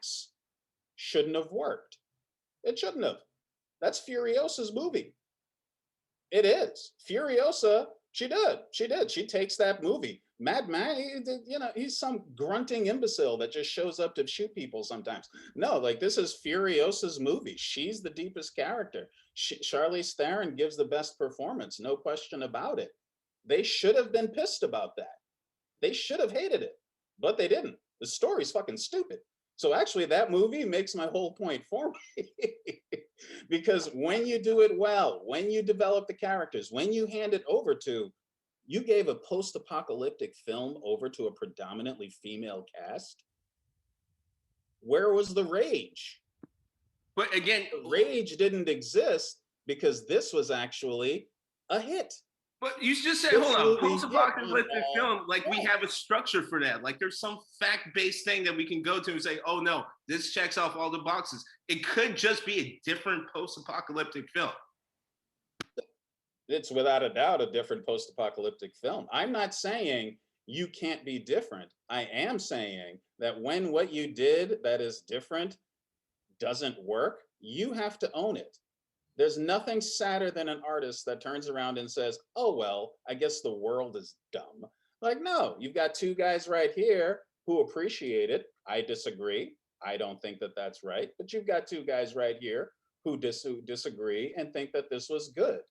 Max shouldn't have worked. It shouldn't have. That's Furiosa's movie. It is. Furiosa, she did. She did. She takes that movie. Mad Max, he's some grunting imbecile that just shows up to shoot people sometimes. No, like this is Furiosa's movie. She's the deepest character. Charlize Theron gives the best performance, no question about it. They should have been pissed about that. They should have hated it, but they didn't. The story's fucking stupid. So actually that movie makes my whole point for me. Because when you do it well, when you develop the characters, when you hand it over to, you gave a post-apocalyptic film over to a predominantly female cast. Where was the rage? But again, the rage didn't exist because this was actually a hit. But you just said, hold on, post-apocalyptic film, like we have a structure for that. Like there's some fact-based thing that we can go to and say, oh no, this checks off all the boxes. It could just be a different post-apocalyptic film. It's without a doubt a different post-apocalyptic film. I'm not saying you can't be different. I am saying that when what you did that is different doesn't work, you have to own it. There's nothing sadder than an artist that turns around and says, oh, well, I guess the world is dumb. Like, no, you've got two guys right here who appreciate it. I disagree. I don't think that that's right. But you've got two guys right here who disagree and think that this was good.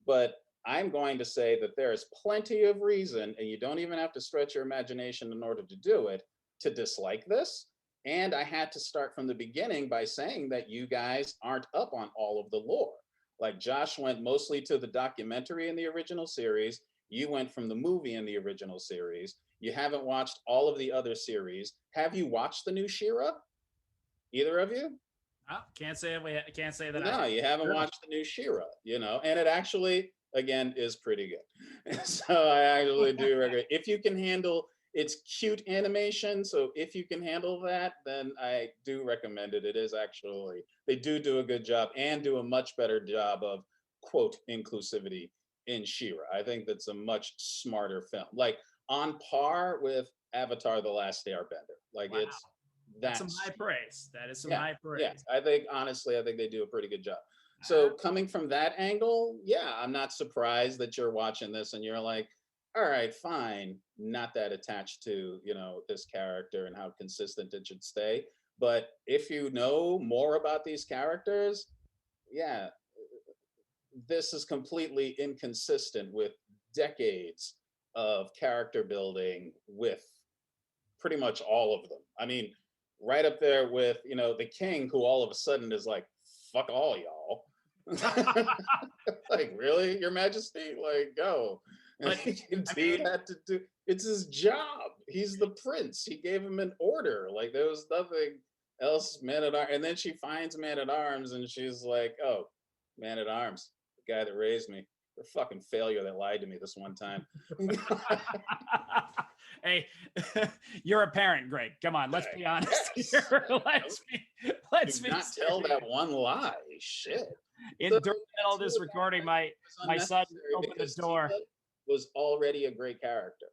But I'm going to say that there is plenty of reason, and you don't even have to stretch your imagination in order to do it, to dislike this. And I had to start from the beginning by saying that you guys aren't up on all of the lore. Like Josh went mostly to the documentary in the original series. You went from the movie in the original series. You haven't watched all of the other series. Have you watched the new She-Ra? Either of you? Oh, can't say that. No, you haven't watched the new She-Ra, and it actually, again, is pretty good. So I actually do recommend. If you can handle, it's cute animation, so if you can handle that, then I do recommend it. It is actually, they do a good job and do a much better job of, quote, inclusivity in She-Ra. I think that's a much smarter film, like on par with Avatar: The Last Airbender. Like wow. That's some high praise. That is some high praise. Yeah, I think they do a pretty good job. So coming from that angle, yeah, I'm not surprised that you're watching this and you're like, all right, fine, not that attached to, this character and how consistent it should stay. But if you know more about these characters, yeah, this is completely inconsistent with decades of character building with pretty much all of them. I mean, right up there with, the king, who all of a sudden is like, fuck all y'all. Like, really, Your Majesty? Like, go. Dude had to do, it's his job. He's the prince. He gave him an order. Like, there was nothing else, Man-at-Arms. And then she finds Man-at-Arms and she's like, oh, Man-at-Arms, the guy that raised me. The fucking failure that lied to me this one time. Hey, you're a parent, Greg. Come on, let's be honest here. Let's not tell that one lie. Shit. During the middle of this recording, my son opened the door. Tifa was already a great character.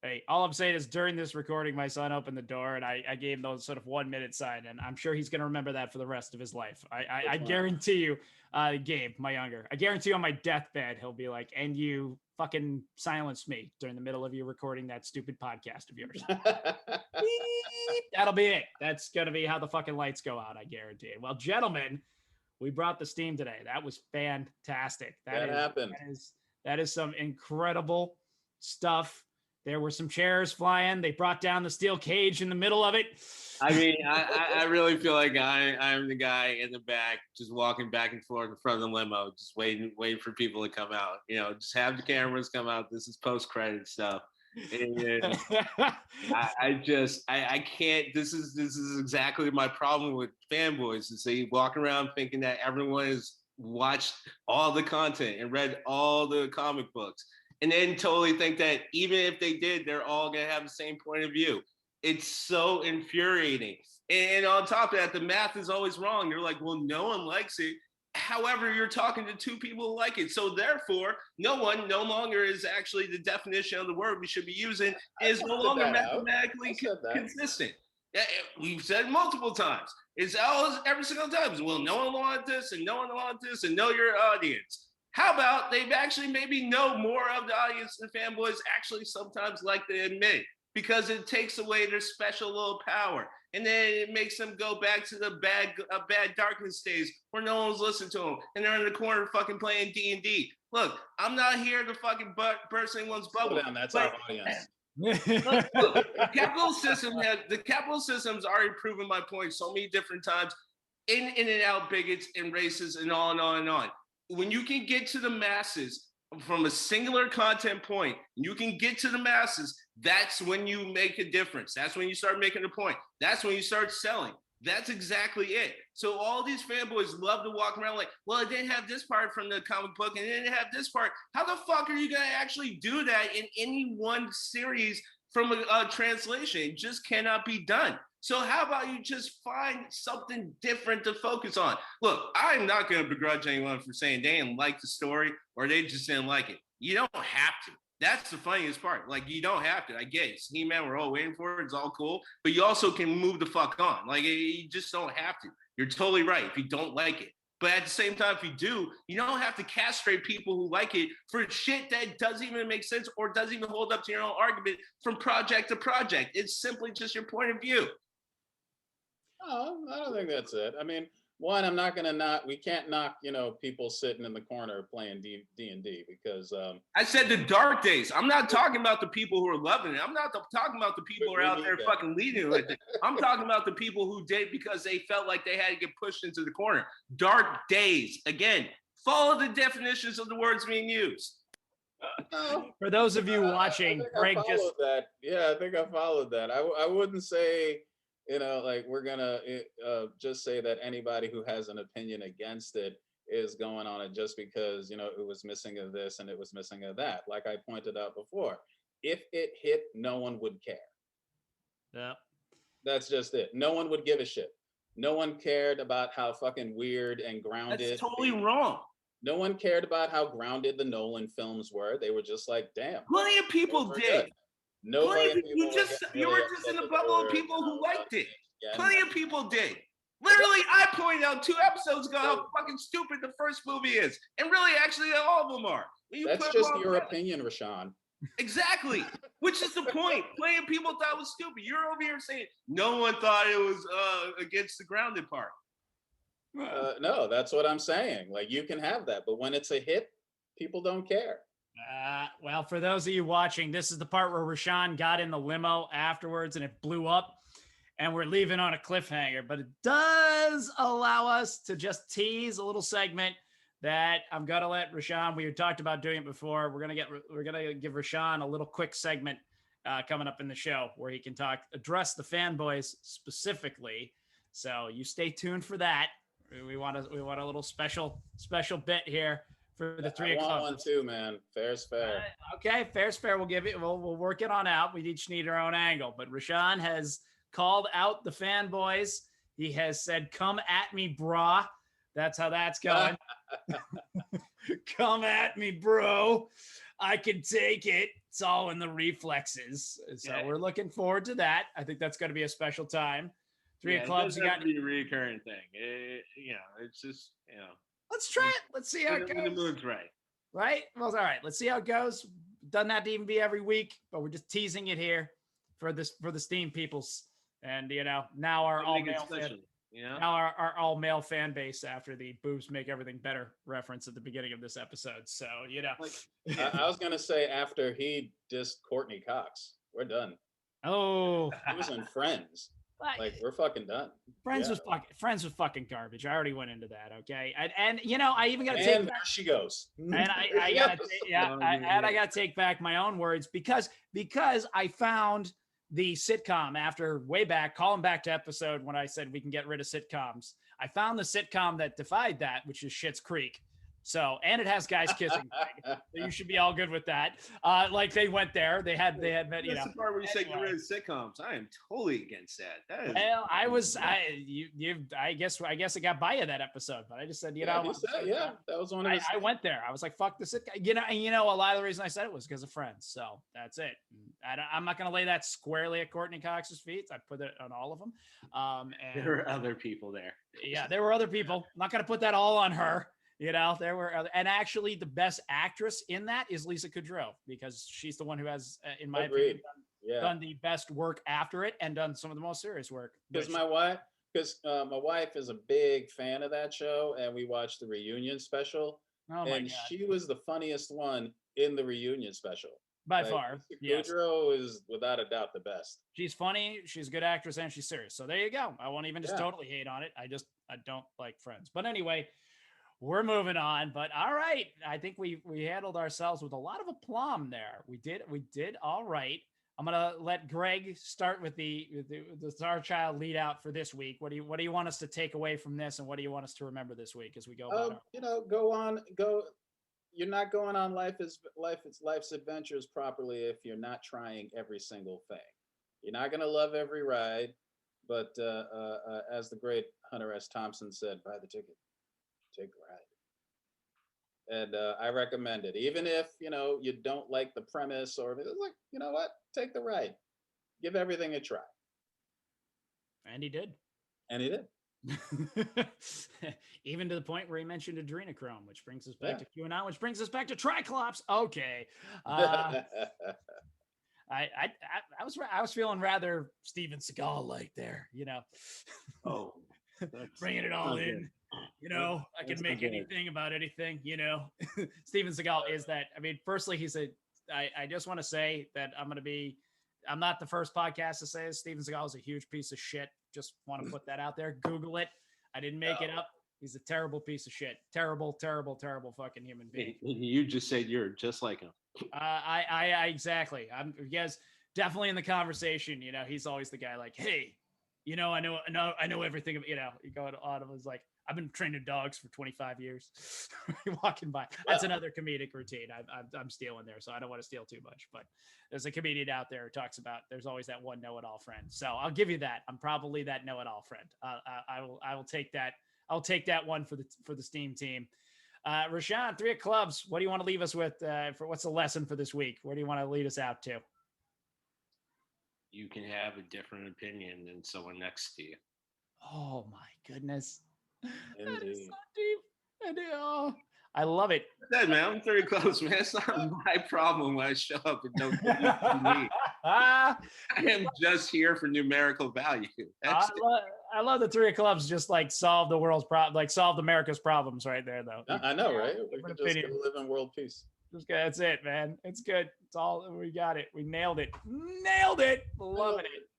Hey, all I'm saying is during this recording, my son opened the door and I gave him those sort of 1 minute sign, and I'm sure he's going to remember that for the rest of his life. I guarantee you, Gabe, my younger, I guarantee you on my deathbed, he'll be like, and you fucking silenced me during the middle of you recording that stupid podcast of yours. That'll be it. That's going to be how the fucking lights go out, I guarantee it. Well, gentlemen, we brought the steam today. That was fantastic. That happened. That is some incredible stuff. There were some chairs flying. They brought down the steel cage in the middle of it. I mean, I really feel like I'm the guy in the back, just walking back and forth in front of the limo, just waiting for people to come out. Just have the cameras come out. This is post-credit stuff. And I can't. This is exactly my problem with fanboys. Is they walk around thinking that everyone has watched all the content and read all the comic books, and then totally think that even if they did, they're all gonna have the same point of view. It's so infuriating. And on top of that, the math is always wrong. You're like, well, no one likes it. However, you're talking to two people who like it. So therefore, no one no longer is actually the definition of the word we should be using is no longer mathematically consistent. We've said multiple times. It's always every single time. Well, no one wanted this, and no one wanted this, and know your audience. How about they've actually maybe know more of the audience and fanboys actually sometimes like to admit, because it takes away their special little power. And then it makes them go back to the bad darkness days where no one's listening to them, and they're in the corner fucking playing D&D. Look, I'm not here to fucking burst anyone's bubble. Down, that's our audience. Look, the capital systems already proven my point so many different times. In and out bigots and racists and on and on and on. When you can get to the masses from a singular content point, you can get to the masses, that's when you make a difference. That's when you start making a point. That's when you start selling. That's exactly it. So all these fanboys love to walk around like, well, it didn't have this part from the comic book and it didn't have this part. How the fuck are you going to actually do that in any one series from a translation? It just cannot be done. So how about you just find something different to focus on? Look, I'm not going to begrudge anyone for saying they didn't like the story or they just didn't like it. You don't have to. That's the funniest part. Like, you don't have to. I get it. He-Man, we're all waiting for it. It's all cool. But you also can move the fuck on. Like, you just don't have to. You're totally right if you don't like it. But at the same time, if you do, you don't have to castrate people who like it for shit that doesn't even make sense or doesn't even hold up to your own argument from project to project. It's simply just your point of view. Oh, I don't think that's it. I mean, one, we can't knock, people sitting in the corner playing D&D because. I said the dark days. I'm not talking about the people who are loving it. I'm not talking about the people who are out there fucking leading it. I'm talking about the people who did because they felt like they had to get pushed into the corner. Dark days. Again, follow the definitions of the words being used. For those of you watching, Greg just. That. Yeah, I think I followed that. I wouldn't say. Like we're gonna just say that anybody who has an opinion against it is going on it just because it was missing of this and it was missing of that. Like I pointed out before, if it hit, no one would care. Yeah, that's just it. No one would give a shit. No one cared about how fucking weird and grounded. That's totally wrong. No one cared about how grounded the Nolan films were. They were just like, damn. Plenty of people did. Good. Nobody. You were just in the bubble of people who liked it. Plenty of people did. Literally, I pointed out 2 episodes ago how fucking stupid the first movie is, and really, actually, all of them are. That's just your opinion, Rashawn. Exactly, which is the point. Plenty of people thought it was stupid. You're over here saying no one thought it was against the grounded part. No, that's what I'm saying. Like you can have that, but when it's a hit, people don't care. Well, for those of you watching, this is the part where Rashawn got in the limo afterwards and it blew up and we're leaving on a cliffhanger, but it does allow us to just tease a little segment that I'm going to let Rashawn, we had talked about doing it before. We're going to give Rashawn a little quick segment coming up in the show where he can address the fanboys specifically. So you stay tuned for that. We want a little special bit here. For the 3 o'clock. I want one too, man. Fair's fair. Okay, fair's fair. We'll give it. We'll work it on out. We each need our own angle. But Rashawn has called out the fanboys. He has said, "Come at me, brah." That's how that's going. Come at me, bro. I can take it. It's all in the reflexes. So we're looking forward to that. I think that's going to be a special time. 3 o'clock. You got to be a recurring thing. It's just Let's try it. Let's see how it goes. The mood's right. Right? Well, all right. Let's see how it goes. Done that to even be every week, but we're just teasing it here for the Steam peoples. And now our all-male our all-male fan base after the boobs make everything better reference at the beginning of this episode. So, I was gonna say after he dissed Courtney Cox, we're done. Oh, he was in Friends. Like we're fucking done. Friends was fucking garbage. I already went into that. Okay, and I even got to take. And there she goes. And I got to take back my own words because I found the sitcom after way back, calling back to episode when I said we can get rid of sitcoms. I found the sitcom that defied that, which is Schitt's Creek. So, and it has guys kissing. So you should be all good with that. Like they went there. They had met. That's the part where you say get rid of sitcoms. I am totally against that. Well, I guess I got by you that episode, but I just said, that was one of his. I went there. I was like, fuck the sitcom. A lot of the reason I said it was because of Friends. So that's it. I'm not going to lay that squarely at Courtney Cox's feet. I put it on all of them. And there were other people there. Yeah, there were other people. I'm not going to put that all on her. There were other, and actually the best actress in that is Lisa Kudrow, because she's the one who has, in my opinion, done the best work after it and done some of the most serious work. Because my wife is a big fan of that show, and we watched the reunion special, and she was the funniest one in the reunion special. By far, yes. Kudrow is without a doubt the best. She's funny, she's a good actress, and she's serious. So there you go. I won't even just totally hate on it. I don't like Friends. But anyway, we're moving on. But all right, I think we handled ourselves with a lot of aplomb there. We did all right. I'm gonna let Greg start with the Star Child lead out for this week. What do you want us to take away from this, and what do you want us to remember this week as we go? Go. You're not going on life's adventures properly if you're not trying every single thing. You're not gonna love every ride, but as the great Hunter S. Thompson said, buy the ticket, take the ride. And I recommend it, even if you don't like the premise, or it's like, you know what, take the ride, give everything a try. And he did. Even to the point where he mentioned adrenochrome, which brings us back to QAnon, which brings us back to Triclops. Okay. I was feeling rather Steven Seagal like there, Oh, bringing it all in. I can make anything about anything, Steven Seagal is that. I mean, firstly, he said, I just want to say that I'm not the first podcast to say this. Steven Seagal is a huge piece of shit. Just want to put that out there. Google it. I didn't make it up. He's a terrible piece of shit. Terrible, terrible, terrible fucking human being. You just said you're just like him. I exactly. Yes, definitely in the conversation. He's always the guy like, hey, I know everything. You go on. It was like, I've been training dogs for 25 years. Walking by. That's another comedic routine. I'm stealing there, so I don't want to steal too much. But there's a comedian out there who talks about there's always that one know-it-all friend. So I'll give you that. I'm probably that know-it-all friend. I will take that. I'll take that one for the Steam team. Rashawn, 3 of clubs. What do you want to leave us with? For what's the lesson for this week? Where do you want to lead us out to? You can have a different opinion than someone next to you. Oh my goodness. Indeed. That is so deep. I love it. That, man, I'm 3 clubs, man. It's not my problem when I show up and don't get me. I am just here for numerical value. I love the 3 of clubs. Just like solve the world's problem, like solved America's problems right there, though. I know, right? We can just live in world peace. That's it, man. It's good. It's all we got. It. We nailed it. Loving it.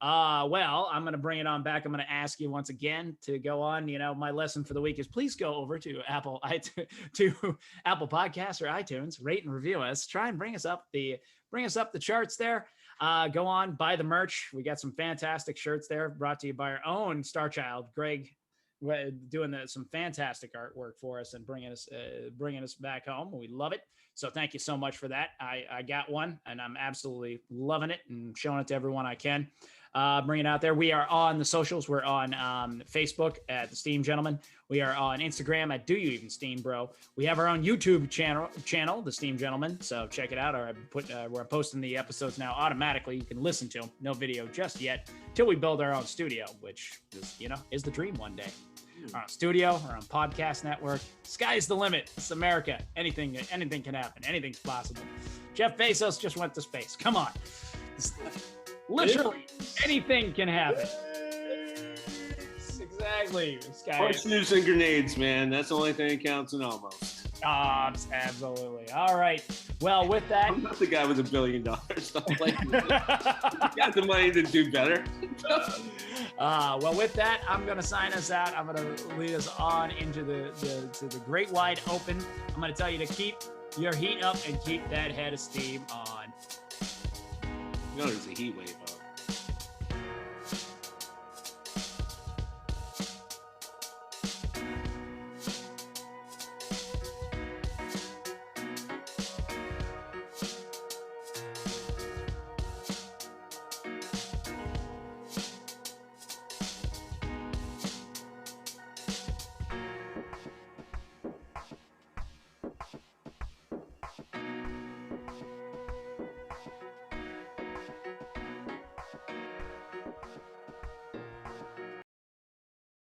Well, I'm going to bring it on back. I'm going to ask you once again to go on. My lesson for the week is please go over to Apple Podcasts or iTunes, rate and review us. Try and bring us up the charts there. Go on, buy the merch. We got some fantastic shirts there, brought to you by our own Star Child, Greg, doing some fantastic artwork for us and bringing us back home. We love it. So thank you so much for that. I got one and I'm absolutely loving it and showing it to everyone I can. Bring it out there. We are on the socials. We're on Facebook at The Steam Gentleman. We are on Instagram at Do You Even Steam Bro. We have our own YouTube channel, The Steam Gentleman. So check it out. We're posting the episodes now automatically. You can listen to them. No video just yet till we build our own studio, which is the dream one day. Our own studio, our own podcast network. Sky's the limit. It's America. Anything can happen. Anything's possible. Jeff Bezos just went to space. Come on. Literally anything can happen. Exactly. Horseshoes and grenades, man. That's the only thing that counts in almost. Absolutely. All right. Well, with that, I'm not the guy with $1 billion. Don't blame me. You got the money to do better. Well, with that, I'm going to sign us out. I'm going to lead us on into the great wide open. I'm going to tell you to keep your heat up and keep that head of steam on. You know, there's a heat wave.